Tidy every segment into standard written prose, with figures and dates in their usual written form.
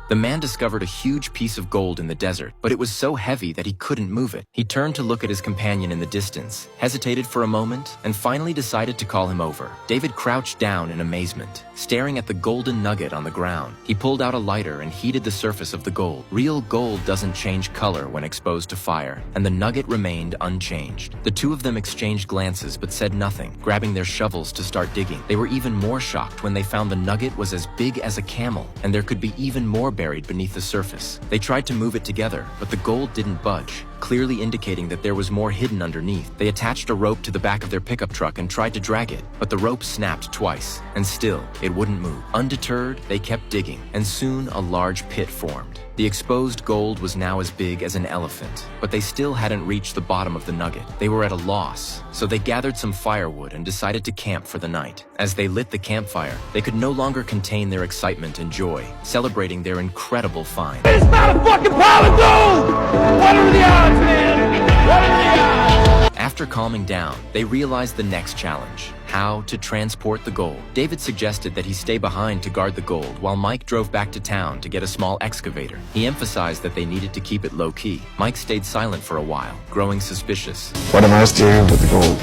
The man discovered a huge piece of gold in the desert, but it was so heavy that he couldn't move it. He turned to look at his companion in the distance, hesitated for a moment, and finally decided to call him over. David crouched down in amazement, staring at the golden nugget on the ground. He pulled out a lighter and heated the surface of the gold. Real gold doesn't change color when exposed to fire, and the nugget remained unchanged. The two of them exchanged glances but said nothing, grabbing their shovels to start digging. They were even more shocked when they found the nugget was as big as a camel, and there could be even more buried beneath the surface. They tried to move it together, but the gold didn't budge, clearly indicating that there was more hidden underneath. They attached a rope to the back of their pickup truck and tried to drag it, but the rope snapped twice, and still, it wouldn't move. Undeterred, they kept digging, and soon a large pit formed. The exposed gold was now as big as an elephant, but they still hadn't reached the bottom of the nugget. They were at a loss, so they gathered some firewood and decided to camp for the night. As they lit the campfire, they could no longer contain their excitement and joy, celebrating their incredible find. It's not a fucking pile of gold! What are the odds, man? What are the odds? After calming down, they realized the next challenge: how to transport the gold. David suggested that he stay behind to guard the gold while Mike drove back to town to get a small excavator. He emphasized that they needed to keep it low-key. Mike stayed silent for a while, growing suspicious. What am I to do with the gold?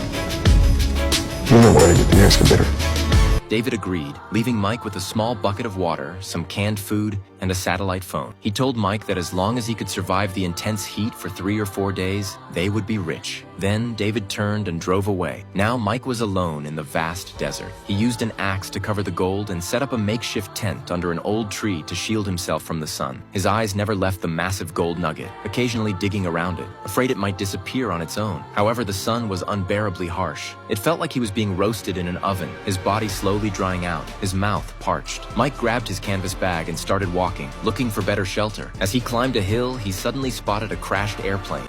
You know where to get the excavator. David agreed, leaving Mike with a small bucket of water, some canned food, and a satellite phone. He told Mike that as long as he could survive the intense heat for 3 or 4 days, they would be rich. Then David turned and drove away. Now Mike was alone in the vast desert. He used an axe to cover the gold and set up a makeshift tent under an old tree to shield himself from the sun. His eyes never left the massive gold nugget, occasionally digging around it, afraid it might disappear on its own. However, the sun was unbearably harsh. It felt like he was being roasted in an oven, his body slowly drying out, his mouth parched. Mike grabbed his canvas bag and started walking, looking for better shelter. As he climbed a hill, he suddenly spotted a crashed airplane.